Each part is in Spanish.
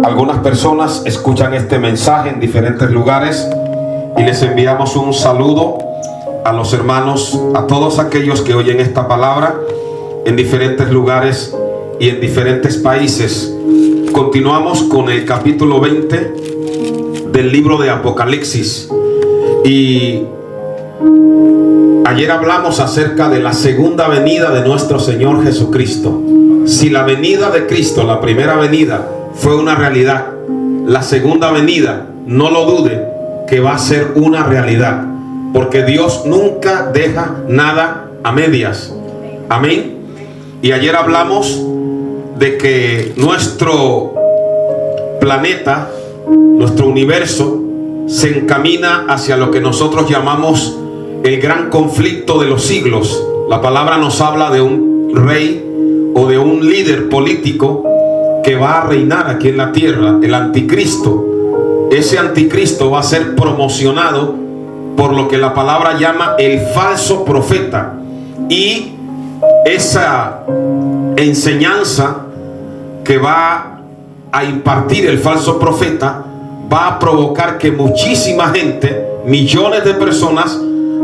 Algunas personas escuchan este mensaje en diferentes lugares y les enviamos un saludo a los hermanos, a todos aquellos que oyen esta palabra en diferentes lugares y en diferentes países. Continuamos con el capítulo 20 del libro de Apocalipsis y ayer hablamos acerca de la segunda venida de nuestro Señor Jesucristo. Si la venida de Cristo, la primera venida, fue una realidad, la segunda venida, no lo dude que va a ser una realidad, porque Dios nunca deja nada a medias. Amén. Y ayer hablamos de que nuestro planeta, nuestro universo, se encamina hacia lo que nosotros llamamos el gran conflicto de los siglos. La palabra nos habla de un rey o de un líder político que va a reinar aquí en la tierra, el anticristo. Ese anticristo va a ser promocionado por lo que la palabra llama el falso profeta, y esa enseñanza que va a impartir el falso profeta va a provocar que muchísima gente, millones de personas,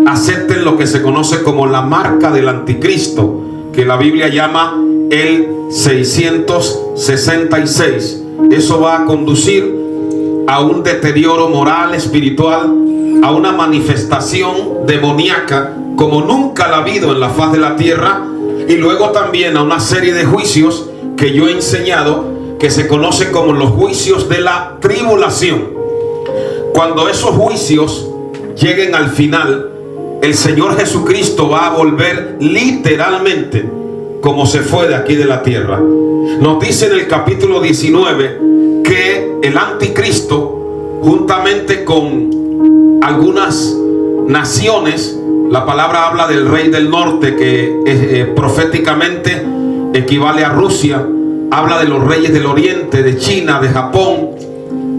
acepten lo que se conoce como la marca del anticristo, que la Biblia llama el 666. Eso va a conducir a un deterioro moral, espiritual, a una manifestación demoníaca como nunca la ha habido en la faz de la tierra, y luego también a una serie de juicios que yo he enseñado, que se conocen como los juicios de la tribulación. Cuando esos juicios lleguen al final, el Señor Jesucristo va a volver literalmente como se fue de aquí de la tierra. Nos dice en el capítulo 19 que el anticristo, juntamente con algunas naciones, la palabra habla del rey del norte, que proféticamente equivale a Rusia, habla de los reyes del oriente, de China, de Japón,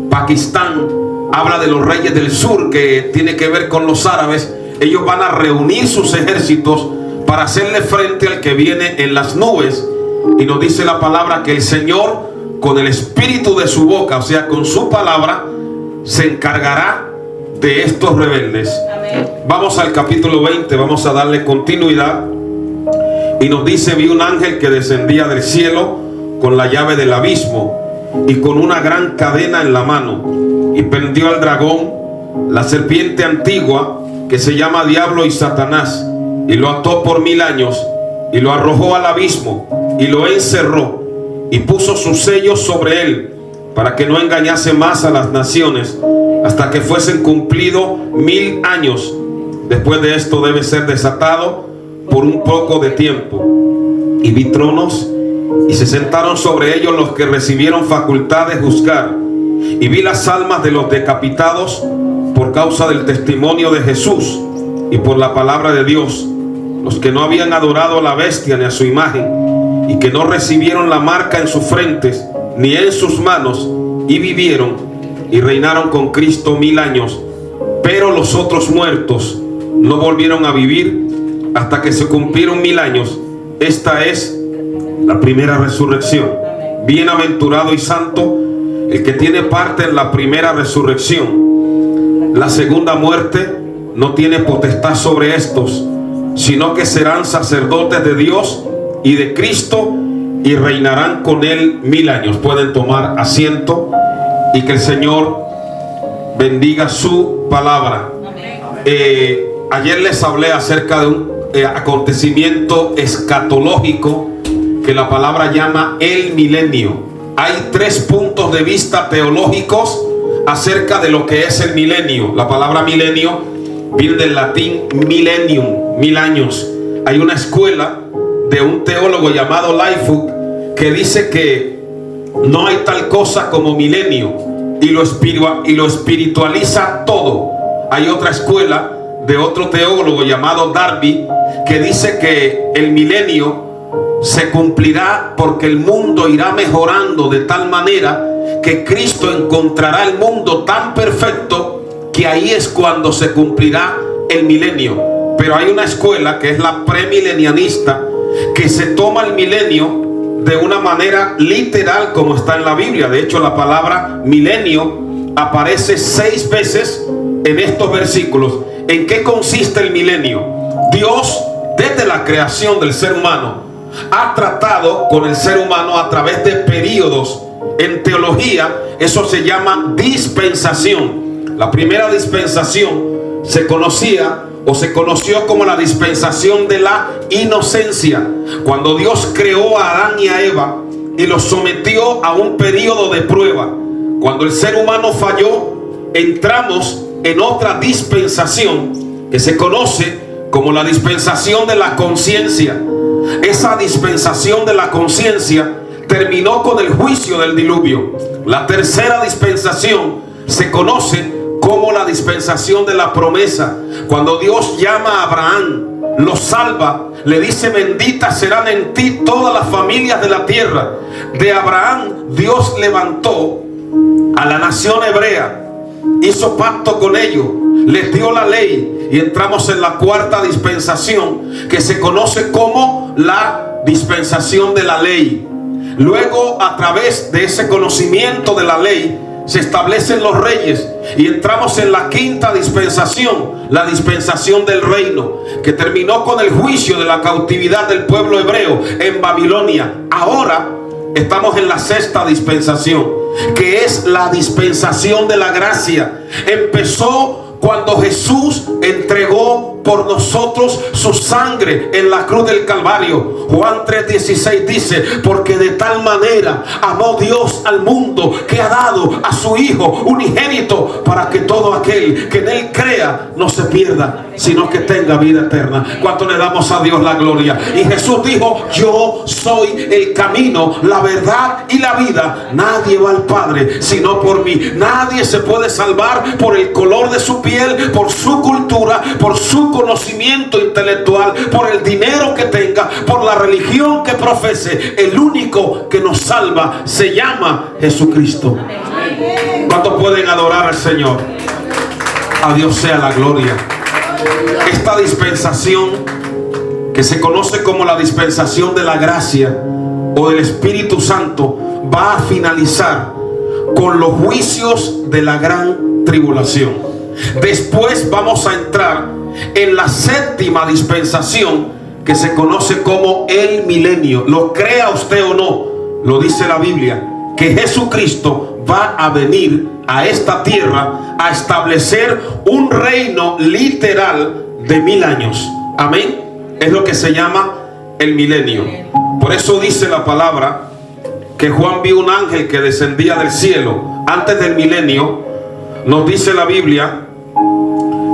Pakistán, habla de los reyes del sur, que tiene que ver con los árabes. Ellos van a reunir sus ejércitos para hacerle frente al que viene en las nubes. Y nos dice la palabra que el Señor, con el espíritu de su boca, o sea, con su palabra, se encargará de estos rebeldes. Amén. Vamos al capítulo 20, vamos a darle continuidad. Y nos dice: vi un ángel que descendía del cielo con la llave del abismo y con una gran cadena en la mano, y prendió al dragón, la serpiente antigua, que se llama Diablo y Satanás, y lo ató por 1000 años, y lo arrojó al abismo, y lo encerró, y puso sus sellos sobre él, para que no engañase más a las naciones, hasta que fuesen cumplidos 1000 años. Después de esto debe ser desatado por un poco de tiempo. Y vi tronos, y se sentaron sobre ellos los que recibieron facultad de juzgar, y vi las almas de los decapitados por causa del testimonio de Jesús y por la palabra de Dios, los que no habían adorado a la bestia ni a su imagen, y que no recibieron la marca en sus frentes ni en sus manos, y vivieron y reinaron con Cristo 1000 años. Pero los otros muertos no volvieron a vivir hasta que se cumplieron 1000 años. Esta es la primera resurrección. Bienaventurado y santo el que tiene parte en la primera resurrección. La segunda muerte no tiene potestad sobre estos, sino que serán sacerdotes de Dios y de Cristo, y reinarán con él 1000 años. Pueden tomar asiento, y que el Señor bendiga su palabra. Ayer les hablé acerca de un acontecimiento escatológico que la palabra llama el milenio. Hay 3 puntos de vista teológicos acerca de lo que es el milenio. La palabra milenio viene del latín millennium, 1000 años. Hay una escuela de un teólogo llamado Lightfoot que dice que no hay tal cosa como milenio, y lo espiritualiza todo. Hay otra escuela de otro teólogo llamado Darby que dice que el milenio se cumplirá porque el mundo irá mejorando de tal manera que Cristo encontrará el mundo tan perfecto que ahí es cuando se cumplirá el milenio. Pero hay una escuela que es la premilenianista, que se toma el milenio de una manera literal como está en la Biblia. De hecho, la palabra milenio aparece 6 veces en estos versículos. ¿En qué consiste el milenio? Dios, desde la creación del ser humano, ha tratado con el ser humano a través de períodos. En teología eso se llama dispensación. La primera dispensación se conoció como la dispensación de la inocencia, cuando Dios creó a Adán y a Eva y los sometió a un periodo de prueba. Cuando el ser humano falló, entramos en otra dispensación que se conoce como la dispensación de la conciencia. Esa dispensación de la conciencia terminó con el juicio del diluvio. La tercera dispensación se conoce como la dispensación de la promesa. Cuando Dios llama a Abraham, lo salva, le dice: benditas serán en ti todas las familias de la tierra. De Abraham Dios levantó a la nación hebrea, hizo pacto con ellos, les dio la ley, y entramos en la cuarta dispensación, que se conoce como la dispensación de la ley. Luego, a través de ese conocimiento de la ley, se establecen los reyes, y entramos en la quinta dispensación, la dispensación del reino, que terminó con el juicio de la cautividad del pueblo hebreo en Babilonia. Ahora estamos en la sexta dispensación, que es la dispensación de la gracia. Empezó cuando Jesús entregó por nosotros su sangre en la cruz del Calvario. Juan 3:16 dice: porque de tal manera amó Dios al mundo, que ha dado a su Hijo unigénito, para que todo aquel que en Él crea no se pierda, sino que tenga vida eterna. ¿Cuánto le damos a Dios la gloria? Y Jesús dijo: yo soy el camino, la verdad y la vida. Nadie va al Padre sino por mí. Nadie se puede salvar por el color de su piel, por su cultura, por su conocimiento intelectual, por el dinero que tenga, por la religión que profese. El único que nos salva se llama Jesucristo. ¿Cuántos pueden adorar al Señor? A Dios sea la gloria. Esta dispensación, que se conoce como la dispensación de la gracia o del Espíritu Santo, va a finalizar con los juicios de la gran tribulación. Después vamos a entrar en la séptima dispensación, que se conoce como el milenio. Lo crea usted o no, lo dice la Biblia, que Jesucristo va a venir a esta tierra a establecer un reino literal de 1000 años. Amén. Es lo que se llama el milenio. Por eso dice la palabra que Juan vio un ángel que descendía del cielo. Antes del milenio, nos dice la Biblia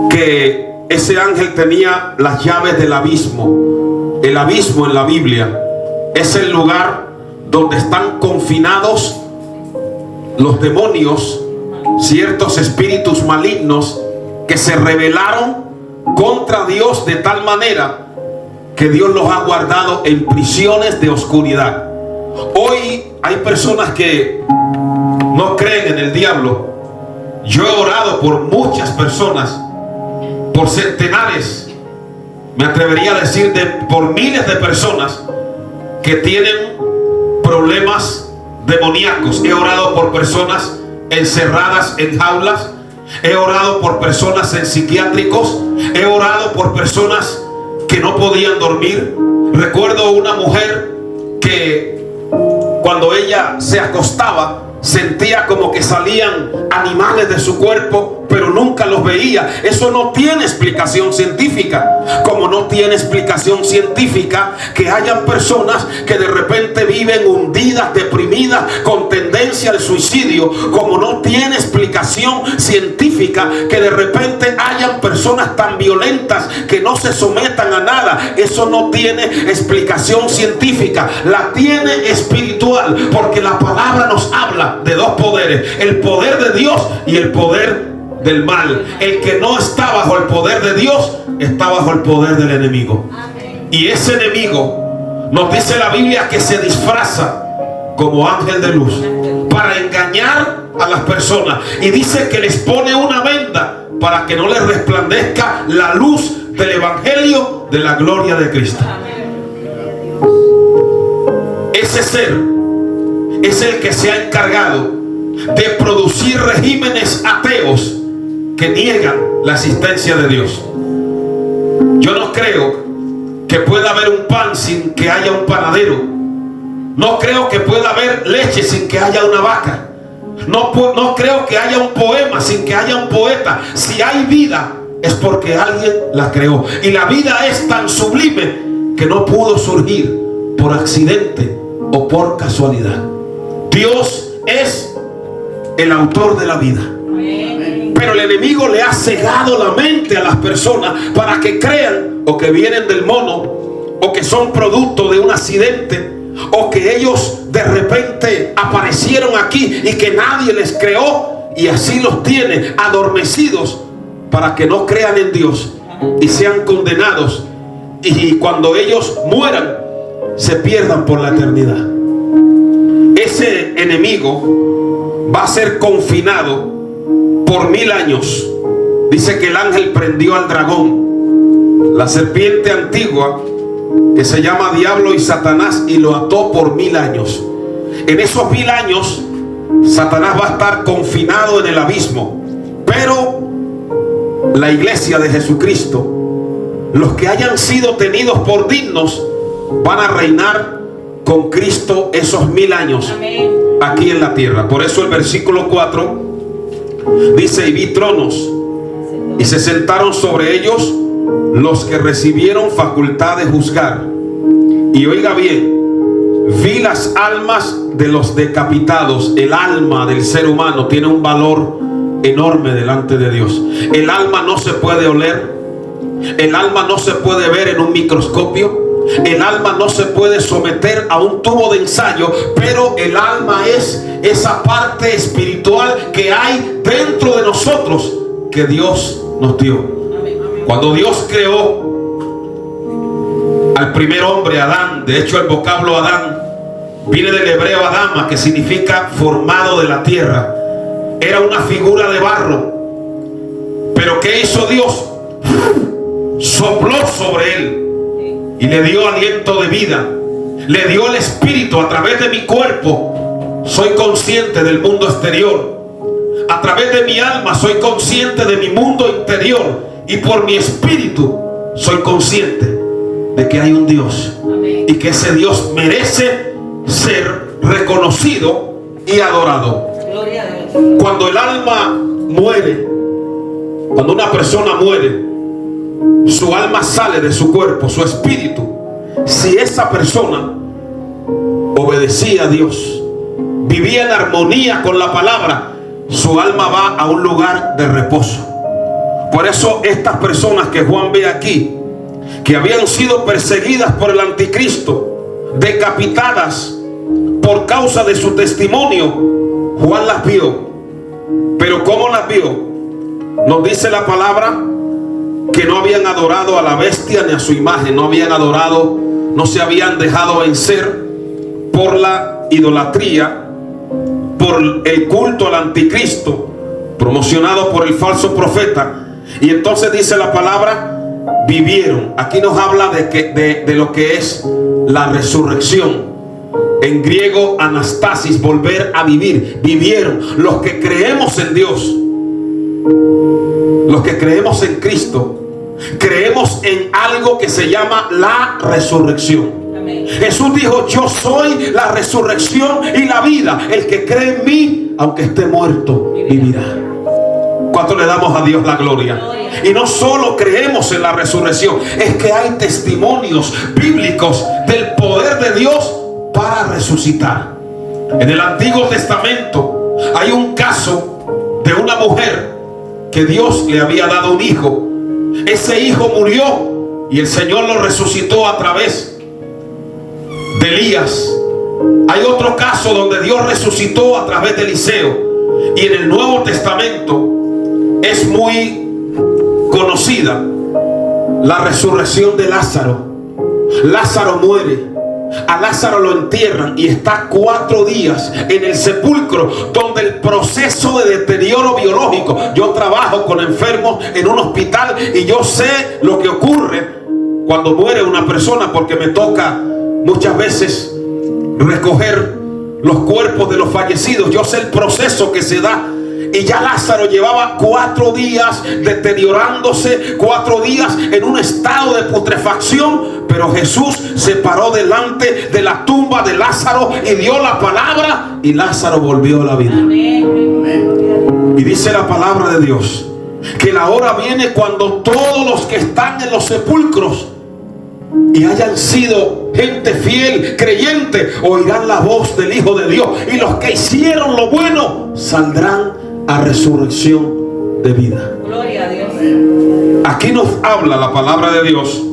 que ese ángel tenía las llaves del abismo. El abismo en la Biblia es el lugar donde están confinados los demonios, ciertos espíritus malignos que se rebelaron contra Dios de tal manera que Dios los ha guardado en prisiones de oscuridad. Hoy hay personas que no creen en el diablo. Yo he orado por muchas personas, por centenares, me atrevería a decir por miles de personas que tienen problemas demoníacos. He orado por personas encerradas en jaulas, he orado por personas en psiquiátricos, he orado por personas que no podían dormir. Recuerdo una mujer que cuando ella se acostaba sentía como que salían animales de su cuerpo, pero nunca los veía. Eso no tiene explicación científica. Como no tiene explicación científica que hayan personas que de repente viven hundidas, deprimidas, con tendencia al suicidio. Como no tiene explicación científica que de repente hayan personas tan violentas que no se sometan a nada. Eso no tiene explicación científica. La tiene espiritual, porque la palabra nos habla de dos poderes: el poder de Dios y el poder del mal. El que no está bajo el poder de Dios está bajo el poder del enemigo. Y ese enemigo, nos dice la Biblia, que se disfraza como ángel de luz para engañar a las personas, y dice que les pone una venda para que no les resplandezca la luz del evangelio de la gloria de Cristo. Ese ser es el que se ha encargado de producir regímenes ateos que niegan la existencia de Dios. Yo no creo que pueda haber un pan sin que haya un panadero. No creo que pueda haber leche sin que haya una vaca. No creo que haya un poema sin que haya un poeta. Si hay vida es porque alguien la creó. Y la vida es tan sublime que no pudo surgir por accidente o por casualidad. Dios es el autor de la vida. Pero el enemigo le ha cegado la mente a las personas para que crean o que vienen del mono, o que son producto de un accidente, o que ellos de repente aparecieron aquí y que nadie les creó, y así los tiene adormecidos para que no crean en Dios y sean condenados, y cuando ellos mueran se pierdan por la eternidad. Ese enemigo va a ser confinado por 1000 años. Dice que el ángel prendió al dragón, la serpiente antigua, que se llama Diablo y Satanás, y lo ató por 1000 años. En esos 1000 años Satanás va a estar confinado en el abismo. Pero la iglesia de Jesucristo, los que hayan sido tenidos por dignos, van a reinar con Cristo esos 1000 años. Amén. Aquí en la tierra. Por eso el versículo 4 dice: y vi tronos, y se sentaron sobre ellos los que recibieron facultad de juzgar. Y oiga bien, vi las almas de los decapitados. El alma del ser humano tiene un valor enorme delante de Dios. El alma no se puede oler, el alma no se puede ver en un microscopio, el alma no se puede someter a un tubo de ensayo, pero el alma es esa parte espiritual que hay dentro de nosotros que Dios nos dio. Cuando Dios creó al primer hombre, Adán, de hecho el vocablo Adán viene del hebreo Adama, que significa formado de la tierra. Era una figura de barro. Pero ¿qué hizo Dios? Sopló sobre él y le dio aliento de vida, le dio el espíritu. A través de mi cuerpo soy consciente del mundo exterior, a través de mi alma soy consciente de mi mundo interior, y por mi espíritu soy consciente de que hay un Dios. Amén. Y que ese Dios merece ser reconocido y adorado. Gloria a Dios. Cuando el alma muere, cuando una persona muere, su alma sale de su cuerpo, su espíritu. Si esa persona obedecía a Dios, vivía en armonía con la palabra, su alma va a un lugar de reposo. Por eso estas personas que Juan ve aquí, que habían sido perseguidas por el anticristo, decapitadas por causa de su testimonio, Juan las vio. Pero ¿cómo las vio? Nos dice la palabra que no habían adorado a la bestia ni a su imagen, no habían adorado, no se habían dejado vencer por la idolatría, por el culto al anticristo promocionado por el falso profeta. Y entonces dice la palabra, vivieron. Aquí nos habla de lo que es la resurrección. En griego, anastasis, volver a vivir. Vivieron. Los que creemos en Dios, los que creemos en Cristo, creemos en algo que se llama la resurrección. Amén. Jesús dijo: yo soy la resurrección y la vida. El que cree en mí, aunque esté muerto, vivirá. ¿Cuánto le damos a Dios la gloria? Y no solo creemos en la resurrección, es que hay testimonios bíblicos del poder de Dios para resucitar. En el Antiguo Testamento hay un caso de una mujer que Dios le había dado un hijo. Ese hijo murió y el Señor lo resucitó a través de Elías. Hay otro caso donde Dios resucitó a través de Eliseo. Y en el Nuevo Testamento es muy conocida la resurrección de Lázaro. Lázaro muere, a Lázaro lo entierran y está 4 días en el sepulcro, donde el proceso de deterioro biológico. Yo trabajo con enfermos en un hospital y yo sé lo que ocurre cuando muere una persona, porque me toca muchas veces recoger los cuerpos de los fallecidos. Yo sé el proceso que se da. Y ya Lázaro llevaba 4 días deteriorándose, 4 días en un estado de putrefacción. Pero Jesús se paró delante de la tumba de Lázaro y dio la palabra, y Lázaro volvió a la vida. Y dice la palabra de Dios que la hora viene cuando todos los que están en los sepulcros y hayan sido gente fiel, creyente, oirán la voz del Hijo de Dios, y los que hicieron lo bueno saldrán a resurrección de vida. Gloria a Dios. Aquí nos habla la palabra de Dios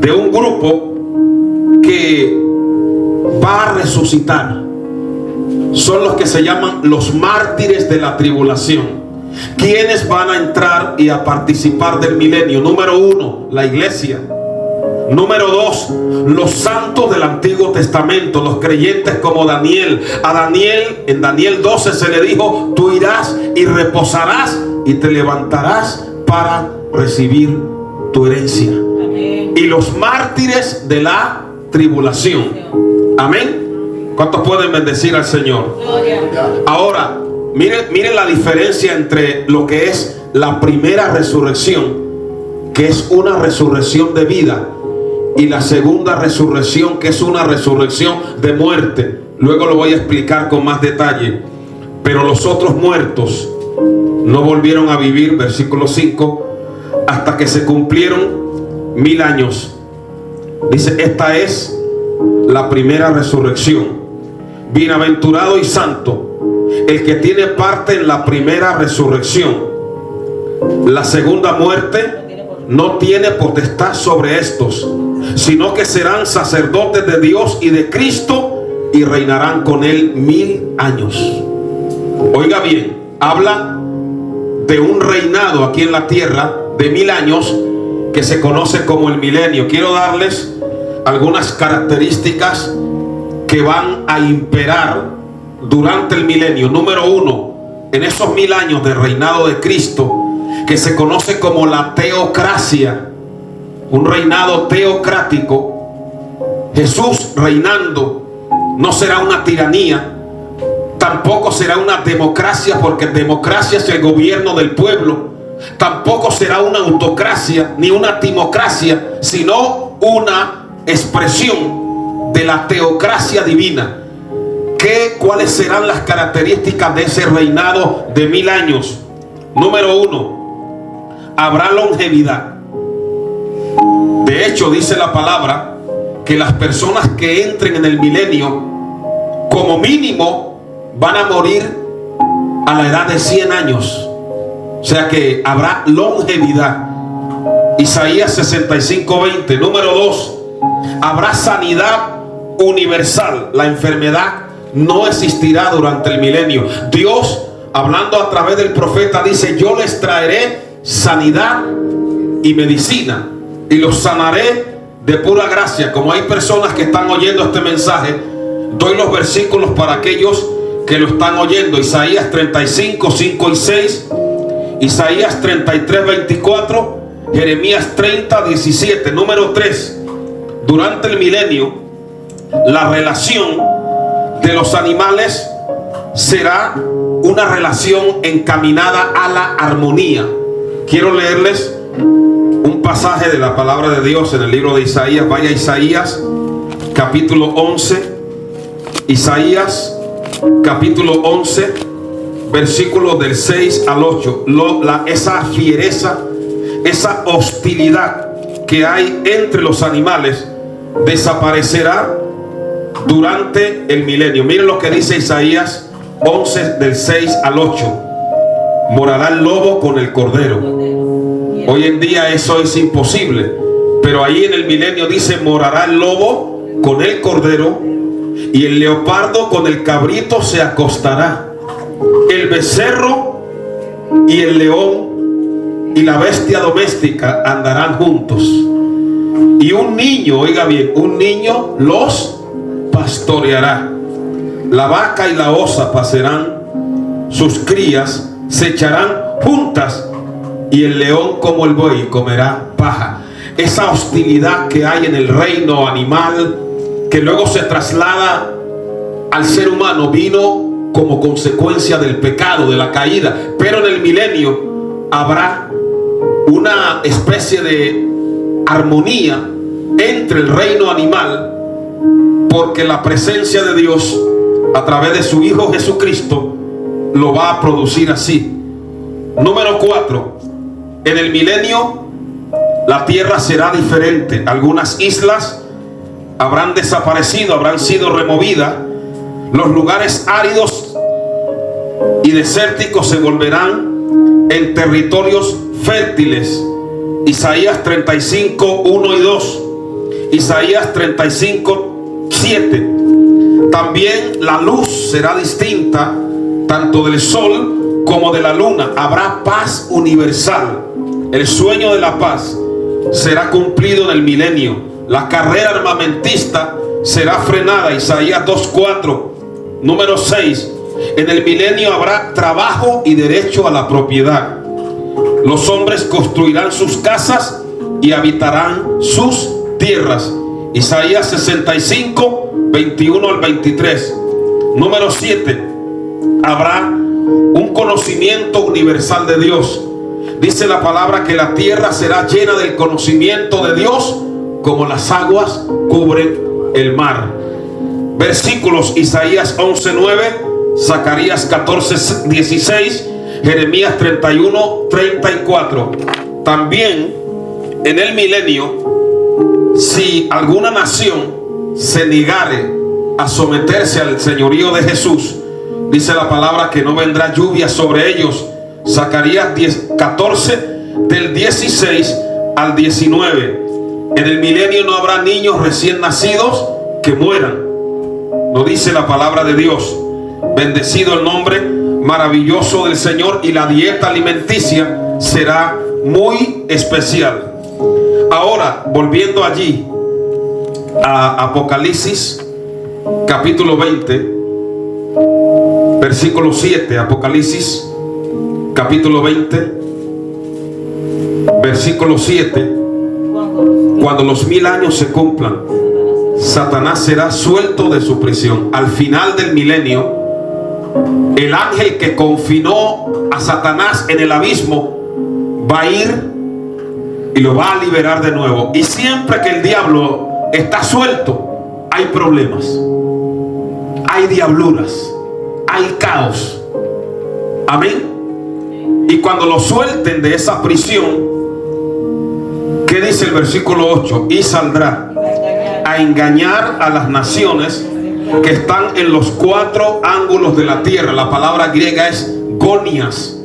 de un grupo que va a resucitar. Son los que se llaman los mártires de la tribulación. ¿Quiénes van a entrar y a participar del milenio? Número 1, la iglesia. Número 2, los santos del Antiguo Testamento, los creyentes como Daniel. A Daniel, en Daniel 12 se le dijo: tú irás y reposarás y te levantarás para recibir tu herencia. Amén. Y los mártires de la tribulación. Amén. ¿Cuántos pueden bendecir al Señor? Gloria. Ahora, miren la diferencia entre lo que es la primera resurrección, que es una resurrección de vida, y la segunda resurrección, que es una resurrección de muerte. Luego lo voy a explicar con más detalle. Pero los otros muertos no volvieron a vivir, versículo 5, hasta que se cumplieron 1000 años. Dice: esta es la primera resurrección. Bienaventurado y santo el que tiene parte en la primera resurrección. La segunda muerte no tiene potestad sobre estos, sino que serán sacerdotes de Dios y de Cristo, y reinarán con él 1000 años. Oiga bien, habla de un reinado aquí en la tierra de 1000 años que se conoce como el milenio. Quiero darles algunas características que van a imperar durante el milenio. Número 1, en esos 1000 años de reinado de Cristo, que se conoce como la teocracia, un reinado teocrático. Jesús reinando no será una tiranía, tampoco será una democracia, porque democracia es el gobierno del pueblo. Tampoco será una autocracia ni una timocracia, sino una expresión de la teocracia divina. ¿Cuáles serán las características de ese reinado de 1000 años? Número 1, habrá longevidad. De hecho, dice la palabra que las personas que entren en el milenio, como mínimo, van a morir a la edad de 100 años. O sea que habrá longevidad. Isaías 65:20. Número 2, habrá sanidad universal. La enfermedad no existirá durante el milenio. Dios, hablando a través del profeta, dice: yo les traeré sanidad y medicina, y los sanaré de pura gracia. Como hay personas que están oyendo este mensaje, doy los versículos para aquellos que lo están oyendo. Isaías 35, 5 y 6, Isaías 33, 24, Jeremías 30, 17. Número 3, durante el milenio, la relación de los animales será una relación encaminada a la armonía. Quiero leerles un pasaje de la palabra de Dios en el libro de Isaías. Vaya a Isaías capítulo 11. Isaías capítulo 11, versículos del 6 al 8. Esa fiereza, esa hostilidad que hay entre los animales desaparecerá durante el milenio. Miren lo que dice Isaías 11, del 6 al 8. Morará el lobo con el cordero. Hoy en día eso es imposible, pero ahí en el milenio dice: morará el lobo con el cordero, y el leopardo con el cabrito se acostará. El becerro y el león y la bestia doméstica andarán juntos, y un niño, oiga bien, un niño los pastoreará. La vaca y la osa pasarán, sus crías se echarán juntas, y el león como el buey comerá paja. Esa hostilidad que hay en el reino animal que luego se traslada al ser humano, vino como consecuencia del pecado, de la caída. Pero en el milenio habrá una especie de armonía entre el reino animal, porque la presencia de Dios a través de su Hijo Jesucristo lo va a producir así. Número 4. En el milenio la tierra será diferente. Algunas islas habrán desaparecido, habrán sido removidas. Los lugares áridos y desérticos se volverán en territorios fértiles. Isaías 35, 1 y 2. Isaías 35, 7. También la luz será distinta, tanto del sol como de la luna. Habrá paz universal. El sueño de la paz será cumplido en el milenio. La carrera armamentista será frenada. Isaías 2:4. Número 6. En el milenio habrá trabajo y derecho a la propiedad. Los hombres construirán sus casas y habitarán sus tierras. Isaías 65, 21 al 23. Número 7. Habrá un conocimiento universal de Dios. Dice la palabra que la tierra será llena del conocimiento de Dios, como las aguas cubren el mar. Versículos: Isaías 11:9, Zacarías 14:16, Jeremías 31:34. También en el milenio, si alguna nación se negare a someterse al señorío de Jesús, dice la palabra que no vendrá lluvia sobre ellos. Zacarías 14, del 16 al 19. En el milenio no habrá niños recién nacidos que mueran. Lo dice la palabra de Dios. Bendecido el nombre maravilloso del Señor, y la dieta alimenticia será muy especial. Ahora, volviendo allí a Apocalipsis capítulo 20, versículo 7. Apocalipsis capítulo 20, versículo 7. Cuando los 1000 años se cumplan, Satanás será suelto de su prisión. Al final del milenio, el ángel que confinó a Satanás en el abismo va a ir y lo va a liberar de nuevo. Y siempre que el diablo está suelto, hay problemas, hay diabluras, hay caos. Amén. Y cuando lo suelten de esa prisión, ¿qué dice el versículo 8? Y saldrá a engañar a las naciones que están en los 4 ángulos de la tierra. La palabra griega es gonias.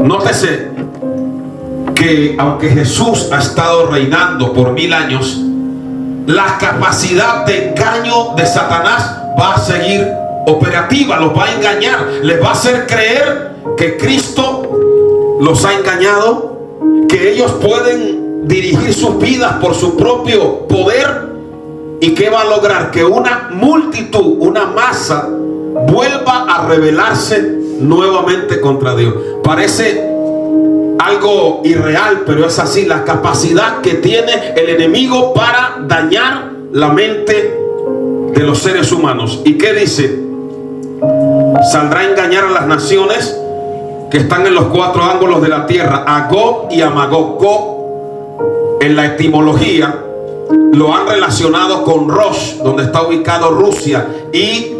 Nótese que aunque Jesús ha estado reinando por 1000 años, la capacidad de engaño de Satanás va a seguir operativa. Los va a engañar, les va a hacer creer que Cristo los ha engañado, que ellos pueden dirigir sus vidas por su propio poder. ¿Y qué va a lograr? Que una multitud, una masa, vuelva a rebelarse nuevamente contra Dios. Parece algo irreal, pero es así. La capacidad que tiene el enemigo para dañar la mente de los seres humanos. ¿Y qué dice? Saldrá a engañar a las naciones que están en los 4 ángulos de la tierra, a Gog y a Magog. Gog, en la etimología, lo han relacionado con Rosh, donde está ubicado Rusia, y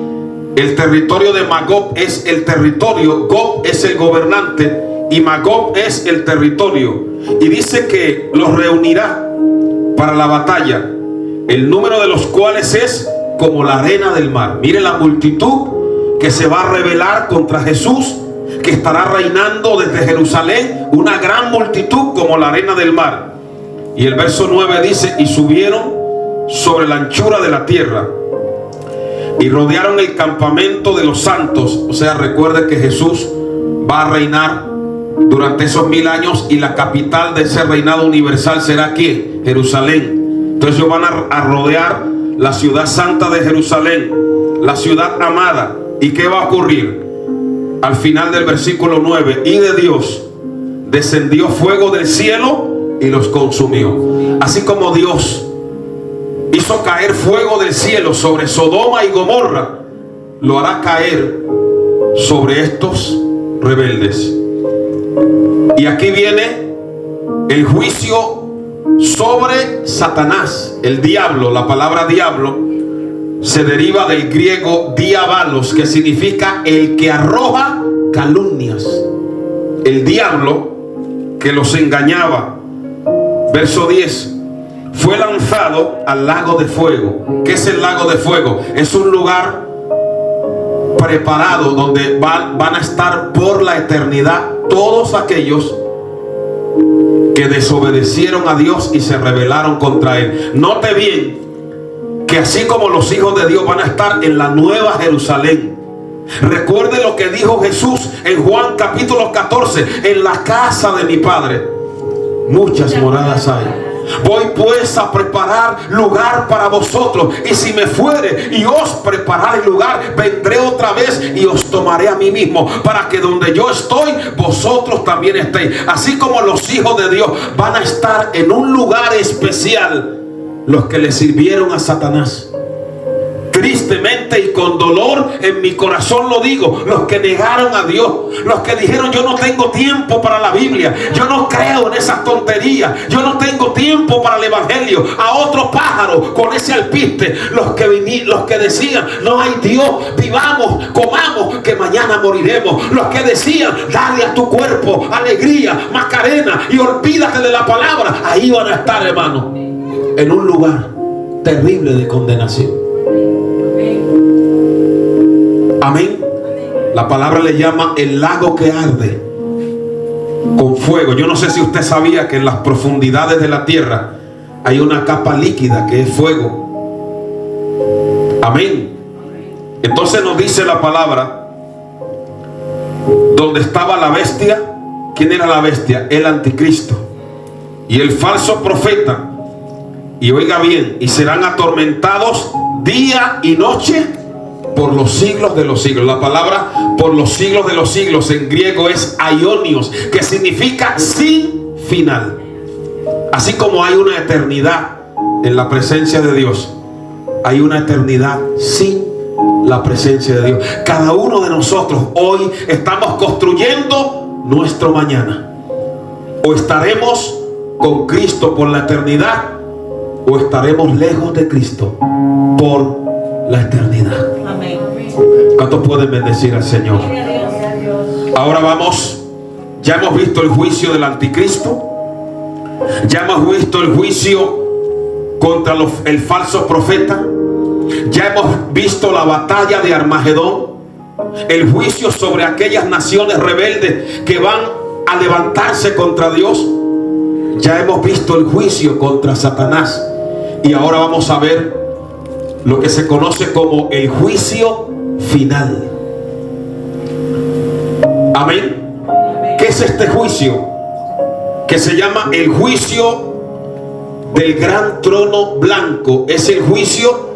el territorio de Magog es el territorio. Gog es el gobernante y Magog es el territorio. Y dice que los reunirá para la batalla, el número de los cuales es como la arena del mar. Mire la multitud que se va a rebelar contra Jesús, que estará reinando desde Jerusalén, una gran multitud como la arena del mar. Y el verso 9 dice: y subieron sobre la anchura de la tierra y rodearon el campamento de los santos. O sea, recuerde que Jesús va a reinar durante esos 1000 años, y la capital de ese reinado universal será aquí, Jerusalén. Entonces ellos van a rodear la ciudad santa de Jerusalén, la ciudad amada. ¿Y qué va a ocurrir? Al final del versículo 9: y de Dios descendió fuego del cielo y los consumió. Así como Dios hizo caer fuego del cielo sobre Sodoma y Gomorra, lo hará caer sobre estos rebeldes. Y aquí viene el juicio sobre Satanás, el diablo. La palabra diablo se deriva del griego diabalos, que significa el que arroja calumnias. El diablo que los engañaba. Verso 10: fue lanzado al lago de fuego. ¿Qué es el lago de fuego? Es un lugar preparado donde van a estar por la eternidad todos aquellos que desobedecieron a Dios y se rebelaron contra Él. Note bien que así como los hijos de Dios van a estar en la nueva Jerusalén. Recuerde lo que dijo Jesús en Juan capítulo 14: en la casa de mi Padre muchas moradas hay. Voy pues a preparar lugar para vosotros, y si me fuere y os prepararé lugar, vendré otra vez y os tomaré a mí mismo, para que donde yo estoy, vosotros también estéis. Así como los hijos de Dios van a estar en un lugar especial, los que le sirvieron a Satanás. Tristemente y con dolor en mi corazón lo digo, los que negaron a Dios, los que dijeron: yo no tengo tiempo para la Biblia, yo no creo en esas tonterías, yo no tengo tiempo para el evangelio. A otro pájaro con ese alpiste, los que decían: no hay Dios, vivamos, comamos, que mañana moriremos. Los que decían: dale a tu cuerpo alegría, Macarena, y olvídate de la palabra. Ahí van a estar, hermano, en un lugar terrible de condenación. Amén. La palabra le llama el lago que arde con fuego. Yo no sé si usted sabía que en las profundidades de la tierra hay una capa líquida que es fuego. Amén. Entonces nos dice la palabra: donde estaba la bestia. ¿Quién era la bestia? El anticristo y el falso profeta. Y oiga bien: y serán atormentados día y noche por los siglos de los siglos. La palabra por los siglos de los siglos en griego es aionios, que significa sin final. Así como hay una eternidad en la presencia de Dios, hay una eternidad sin la presencia de Dios. Cada uno de nosotros hoy estamos construyendo nuestro mañana. O estaremos con Cristo por la eternidad, o estaremos lejos de Cristo por la eternidad. Amén. ¿Cuántos pueden bendecir al Señor? Ahora vamos. Ya hemos visto el juicio del anticristo. Ya hemos visto el juicio contra el falso profeta. Ya hemos visto la batalla de Armagedón, el juicio sobre aquellas naciones rebeldes que van a levantarse contra Dios. Ya hemos visto el juicio contra Satanás. Y ahora vamos a ver lo que se conoce como el juicio final. Amén. ¿Qué es este juicio? Que se llama el juicio del gran trono blanco. Es el juicio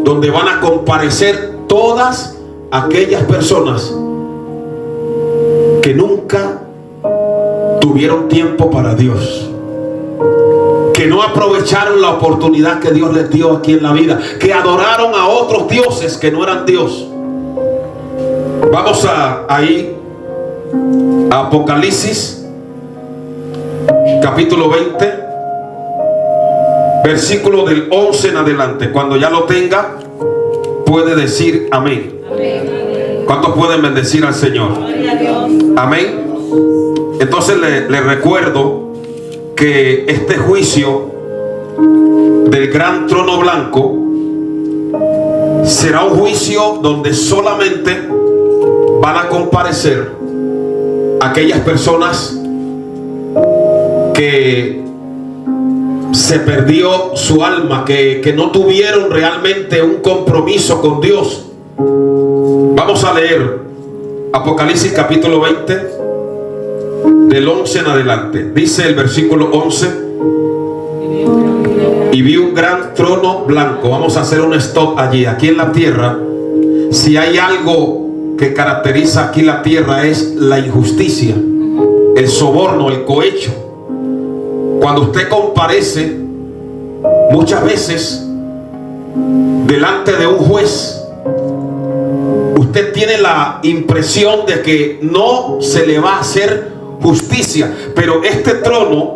donde van a comparecer todas aquellas personas que nunca tuvieron tiempo para Dios, que no aprovecharon la oportunidad que Dios les dio aquí en la vida, que adoraron a otros dioses que no eran Dios. Vamos a ir a Apocalipsis capítulo 20, versículo del 11 en adelante. Cuando ya lo tenga, puede decir amén. ¿Cuántos pueden bendecir al Señor? Amén. Entonces le recuerdo que este juicio del gran trono blanco será un juicio donde solamente van a comparecer aquellas personas que se perdió su alma, que no tuvieron realmente un compromiso con Dios. Vamos a leer Apocalipsis capítulo 20 del 11 en adelante. Dice el versículo 11: y vi un gran trono blanco. Vamos a hacer un stop allí. Aquí en la tierra, si hay algo que caracteriza aquí la tierra, es la injusticia, el soborno, el cohecho. Cuando usted comparece, muchas veces delante de un juez, usted tiene la impresión de que no se le va a hacer justicia. Pero este trono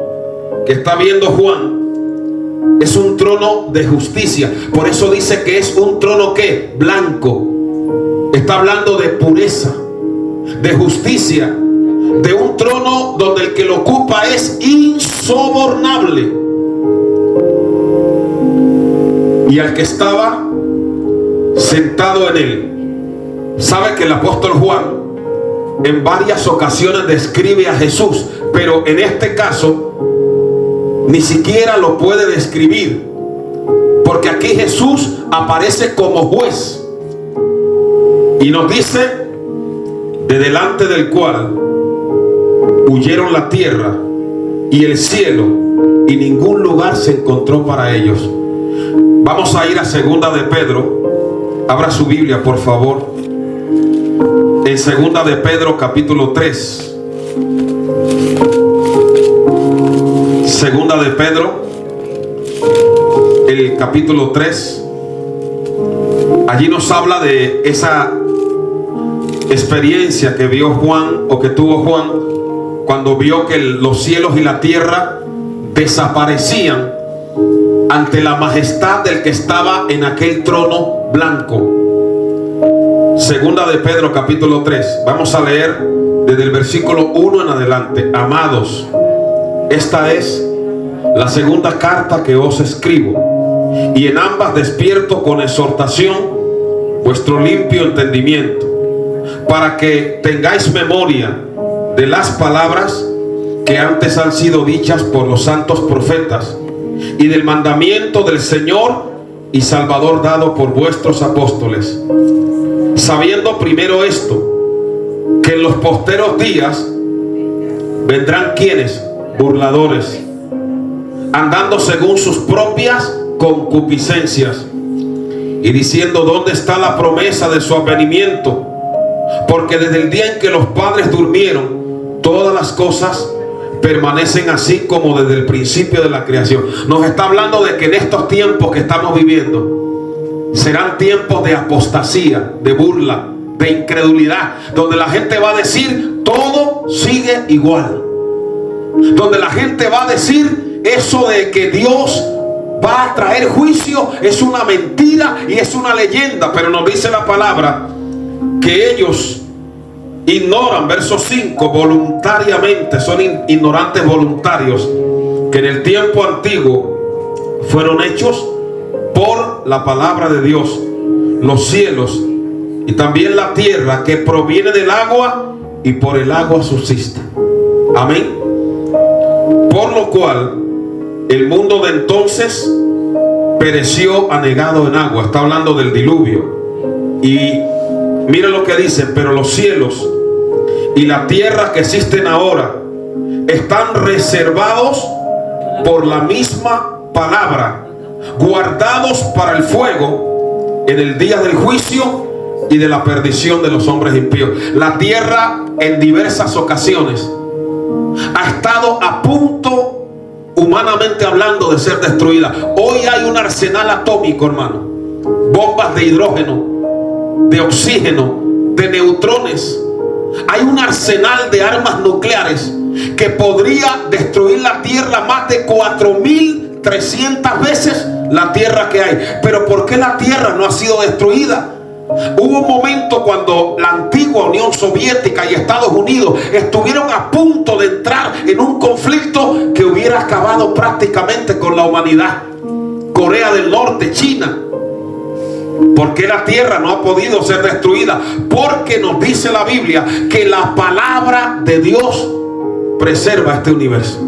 que está viendo Juan es un trono de justicia. Por eso dice que es un trono que blanco. Está hablando de pureza, de justicia, de un trono donde el que lo ocupa es insobornable. Y al que estaba sentado en él. Sabe que el apóstol Juan en varias ocasiones describe a Jesús, pero en este caso ni siquiera lo puede describir, porque aquí Jesús aparece como juez y nos dice: de delante del cual huyeron la tierra y el cielo, y ningún lugar se encontró para ellos. Vamos a ir a segunda de Pedro. Abra su Biblia, por favor, en segunda de Pedro capítulo 3. Segunda de Pedro, el capítulo 3. Allí nos habla de esa experiencia que vio Juan, o que tuvo Juan, cuando vio que los cielos y la tierra desaparecían ante la majestad del que estaba en aquel trono blanco. Segunda de Pedro capítulo 3. Vamos a leer desde el versículo 1 en adelante. Amados, esta es la segunda carta que os escribo, y en ambas despierto con exhortación vuestro limpio entendimiento, para que tengáis memoria de las palabras que antes han sido dichas por los santos profetas, y del mandamiento del Señor y Salvador dado por vuestros apóstoles, sabiendo primero esto, que en los posteros días vendrán quienes, burladores, andando según sus propias concupiscencias, y diciendo: ¿dónde está la promesa de su advenimiento? Porque desde el día en que los padres durmieron, todas las cosas permanecen así como desde el principio de la creación. Nos está hablando de que en estos tiempos que estamos viviendo serán tiempos de apostasía, de burla, de incredulidad, donde la gente va a decir: todo sigue igual, donde la gente va a decir eso de que Dios va a traer juicio es una mentira y es una leyenda. Pero nos dice la palabra que ellos ignoran, verso 5, voluntariamente, son ignorantes voluntarios, que en el tiempo antiguo fueron hechos por la palabra de Dios los cielos y también la tierra, que proviene del agua y por el agua subsiste. Amén. Por lo cual el mundo de entonces pereció anegado en agua. Está hablando del diluvio. Y mira lo que dice: pero los cielos y la tierra que existen ahora están reservados por la misma palabra, guardados para el fuego en el día del juicio y de la perdición de los hombres impíos. La tierra en diversas ocasiones ha estado a punto, humanamente hablando, de ser destruida. Hoy hay un arsenal atómico, hermano. Bombas de hidrógeno, de oxígeno, de neutrones. Hay un arsenal de armas nucleares que podría destruir la tierra más de 4.300 veces la tierra que hay. Pero ¿por qué la tierra no ha sido destruida? Hubo un momento cuando la antigua Unión Soviética y Estados Unidos estuvieron a punto de entrar en un conflicto que hubiera acabado prácticamente con la humanidad. Corea del Norte, China. ¿Por qué la tierra no ha podido ser destruida? Porque nos dice la Biblia que la palabra de Dios preserva este universo.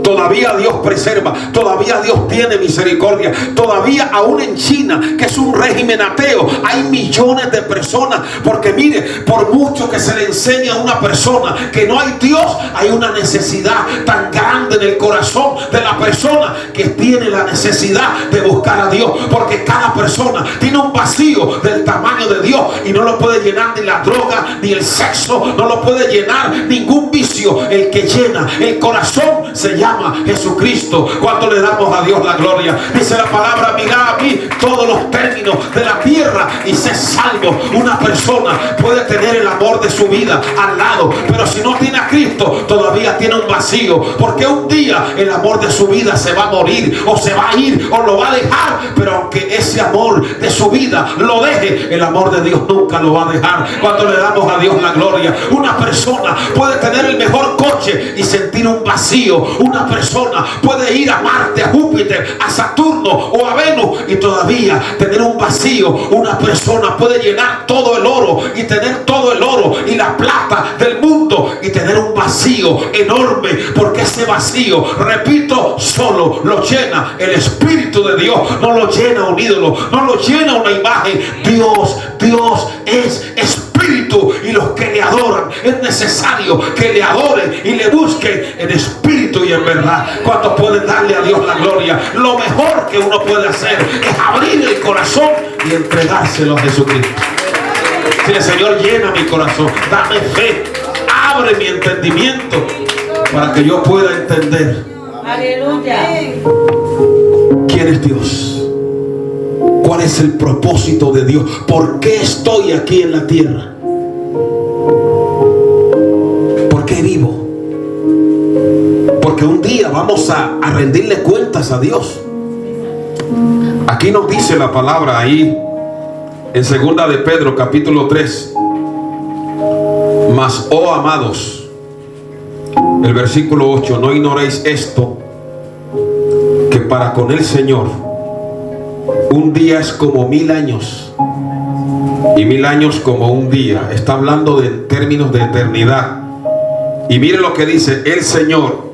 Todavía Dios preserva, todavía Dios tiene misericordia. Todavía aún en China, que es un régimen ateo, hay millones de personas. Porque mire, por mucho que se le enseñe a una persona que no hay Dios, hay una necesidad tan grande en el corazón de la persona que tiene la necesidad de buscar a Dios. Porque cada persona tiene un vacío del tamaño de Dios y no lo puede llenar ni la droga ni el sexo, no lo puede llenar ningún vicio. El que llena el corazón se llama llama Jesucristo. ¿Cuánto le damos a Dios la gloria? Dice la palabra: mirad a mí todos los términos de la tierra y sé salvo. Una persona puede tener el amor de su vida al lado, pero si no tiene a Cristo, todavía tiene un vacío, porque un día el amor de su vida se va a morir, o se va a ir, o lo va a dejar. Pero aunque ese amor de su vida lo deje, el amor de Dios nunca lo va a dejar. Cuando le damos a Dios la gloria. Una persona puede tener el mejor coche y sentir un vacío. Una persona puede ir a Marte, a Júpiter, a Saturno o a Venus y todavía tener un vacío. Una persona puede llenar todo el oro y tener todo el oro y la plata del mundo y tener un vacío enorme, porque ese vacío, repito, solo lo llena el Espíritu de Dios. No lo llena un ídolo, no lo llena una imagen. Dios es espíritu, y los que le adoran es necesario que le adoren y le busquen en espíritu y en verdad. ¿Cuántos pueden darle a Dios la gloria? Lo mejor que uno puede hacer es abrir el corazón y entregárselo a Jesucristo. Dile: Señor, llena mi corazón, dame fe, abre mi entendimiento para que yo pueda entender. Aleluya. ¿Quién es Dios? ¿Cuál es el propósito de Dios? ¿Por qué estoy aquí en la tierra? ¿Por qué vivo? Porque un día vamos a rendirle cuentas a Dios. Aquí nos dice la palabra ahí en 2 de Pedro capítulo 3: mas, oh amados, el versículo 8, no ignoréis esto, que para con el Señor un día es como 1000 años, y 1000 años como un día. Está hablando de términos de eternidad. Y mire lo que dice: el Señor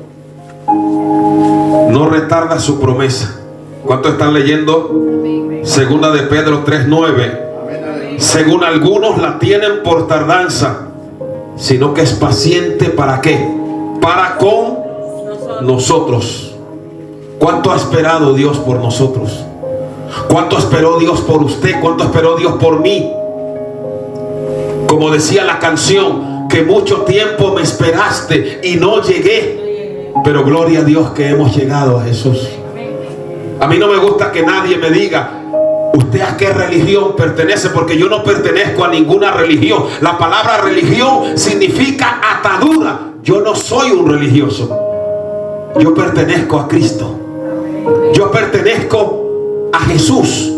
no retarda su promesa. ¿Cuántos están leyendo? Segunda de Pedro 3:9. Según algunos la tienen por tardanza, sino que es paciente. ¿Para qué? Para con nosotros. ¿Cuánto ha esperado Dios por nosotros? ¿Cuánto esperó Dios por usted? ¿Cuánto esperó Dios por mí? Como decía la canción, que mucho tiempo me esperaste y no llegué, pero gloria a Dios que hemos llegado a Jesús. A mí no me gusta que nadie me diga: ¿usted a qué religión pertenece? Porque yo no pertenezco a ninguna religión. La palabra religión significa atadura. Yo no soy un religioso. Yo pertenezco a Cristo. Yo pertenezco a Jesús,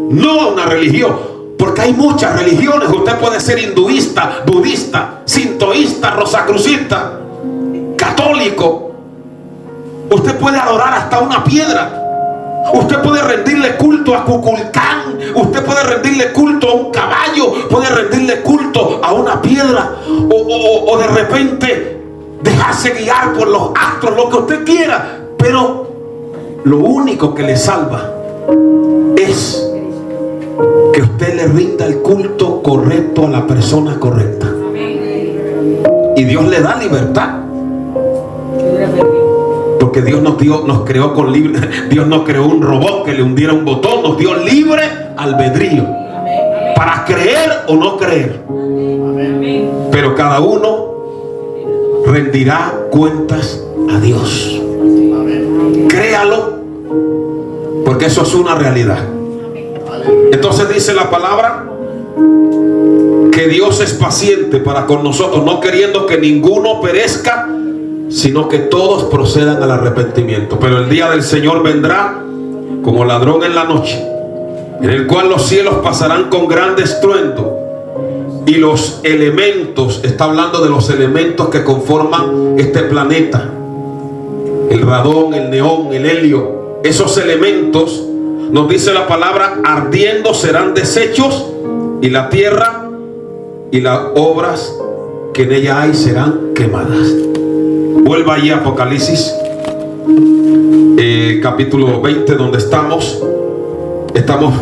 no a una religión, porque hay muchas religiones. Usted puede ser hinduista, budista, sintoísta, rosacrucista, católico. Usted puede adorar hasta una piedra. Usted puede rendirle culto a Kukulcán. Usted puede rendirle culto a un caballo. Puede rendirle culto a una piedra. O de repente dejarse guiar por los astros, lo que usted quiera. Pero lo único que le salva es que usted le rinda el culto correcto a la persona correcta. Y Dios le da libertad, porque Dios nos creó con libre. Dios no creó un robot que le hundiera un botón. Nos dio libre albedrío para creer o no creer. Pero cada uno rendirá cuentas a Dios. Créalo, porque eso es una realidad. Entonces dice la palabra que Dios es paciente para con nosotros, no queriendo que ninguno perezca, sino que todos procedan al arrepentimiento. Pero el día del Señor vendrá como ladrón en la noche, en el cual los cielos pasarán con gran estruendo, y los elementos, está hablando de los elementos que conforman este planeta, el radón, el neón, el helio. Esos elementos, nos dice la palabra, ardiendo serán deshechos, y la tierra y las obras que en ella hay serán quemadas. Vuelva allí a Apocalipsis capítulo 20, donde estamos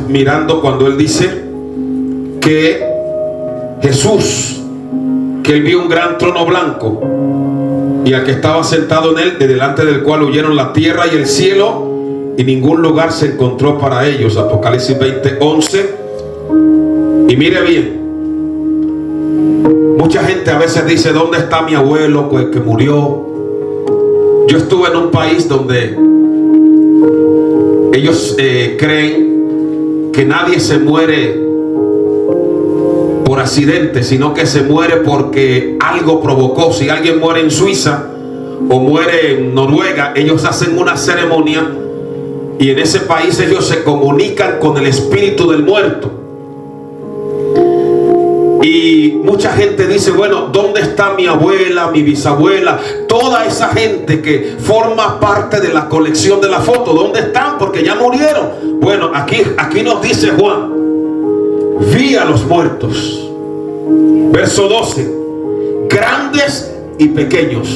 mirando cuando él dice que Jesús, que él vio un gran trono blanco y al que estaba sentado en él, de delante del cual huyeron la tierra y el cielo, y ningún lugar se encontró para ellos. Apocalipsis 20:11. Y mire bien, mucha gente a veces dice: ¿dónde está mi abuelo que murió? Yo estuve en un país donde ellos creen que nadie se muere por accidente, sino que se muere porque algo provocó. Si alguien muere en Suiza o muere en Noruega, ellos hacen una ceremonia y en ese país ellos se comunican con el espíritu del muerto. Y mucha gente dice, bueno, ¿dónde está mi abuela, mi bisabuela? Toda esa gente que forma parte de la colección de la foto, ¿dónde están? Porque ya murieron. Bueno, aquí nos dice Juan, vi a los muertos. Verso 12, grandes y pequeños.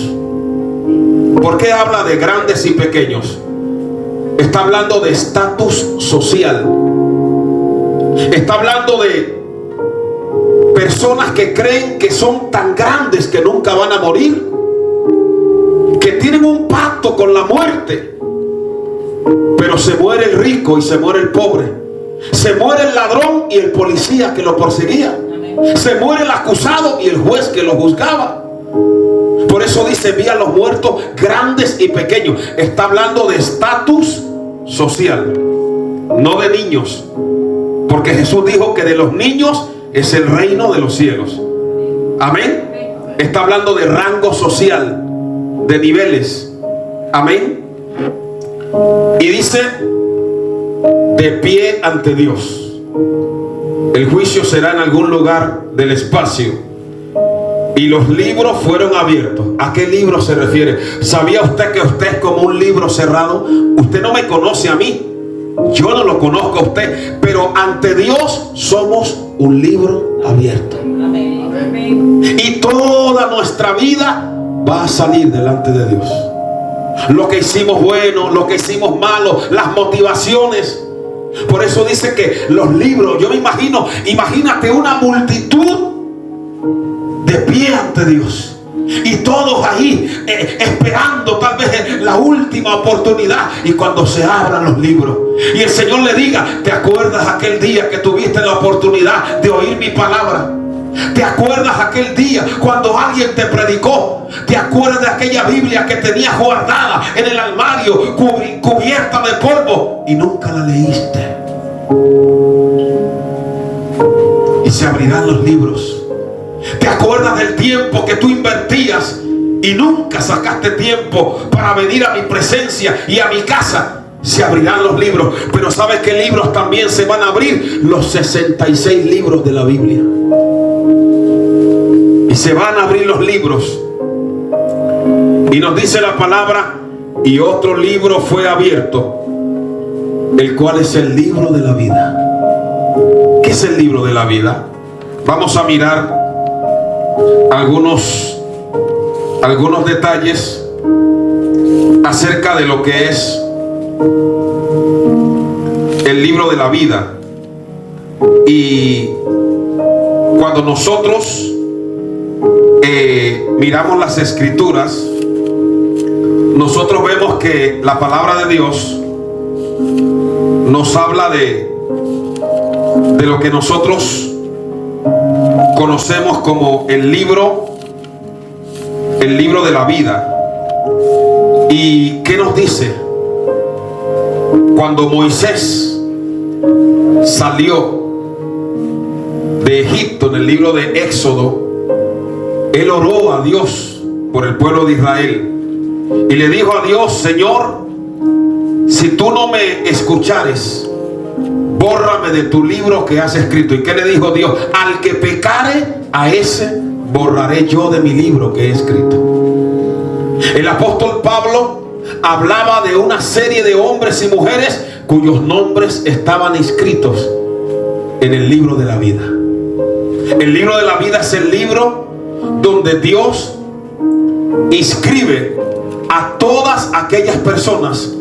¿Por qué habla de grandes y pequeños? Está hablando de estatus social. Está hablando de personas que creen que son tan grandes que nunca van a morir, que tienen un pacto con la muerte. Pero se muere el rico y se muere el pobre. Se muere el ladrón y el policía que lo perseguía. Se muere el acusado y el juez que lo juzgaba. Por eso dice, vi a los muertos grandes y pequeños. Está hablando de estatus social, no de niños. Porque Jesús dijo que de los niños es el reino de los cielos. Amén. Está hablando de rango social, de niveles. Amén. Y dice, de pie ante Dios. El juicio será en algún lugar del espacio. Y los libros fueron abiertos. ¿A qué libro se refiere? ¿Sabía usted que usted es como un libro cerrado? Usted no me conoce a mí, yo no lo conozco a usted, pero ante Dios somos un libro abierto. Y toda nuestra vida va a salir delante de Dios. Lo que hicimos bueno, lo que hicimos malo, las motivaciones. Por eso dice que los libros, yo me imagino, imagínate una multitud de pie ante Dios. Y todos ahí esperando tal vez la última oportunidad. Y cuando se abran los libros y el Señor le diga, ¿te acuerdas aquel día que tuviste la oportunidad de oír mi palabra? ¿Te acuerdas aquel día cuando alguien te predicó? ¿Te acuerdas de aquella Biblia que tenías guardada en el armario, cubierta de polvo, y nunca la leíste? Y se abrirán los libros. ¿Te acuerdas del tiempo que tú invertías y nunca sacaste tiempo para venir a mi presencia y a mi casa? Se abrirán los libros. Pero ¿sabes qué libros también se van a abrir? Los 66 libros de la Biblia. Y se van a abrir los libros. Y nos dice la palabra, y otro libro fue abierto, el cual es el libro de la vida. ¿Qué es el libro de la vida? Vamos a mirar algunos detalles acerca de lo que es el libro de la vida. Y cuando nosotros miramos las escrituras, nosotros vemos que la palabra de Dios nos habla de lo que nosotros conocemos como el libro de la vida. ¿Y qué nos dice? Cuando Moisés salió de Egipto, en el libro de Éxodo, él oró a Dios por el pueblo de Israel y le dijo a Dios, Señor, si tú no me escuchares, bórrame de tu libro que has escrito. ¿Y qué le dijo Dios? Al que pecare, a ese borraré yo de mi libro que he escrito. El apóstol Pablo hablaba de una serie de hombres y mujeres cuyos nombres estaban inscritos en el libro de la vida. El libro de la vida es el libro donde Dios inscribe a todas aquellas personas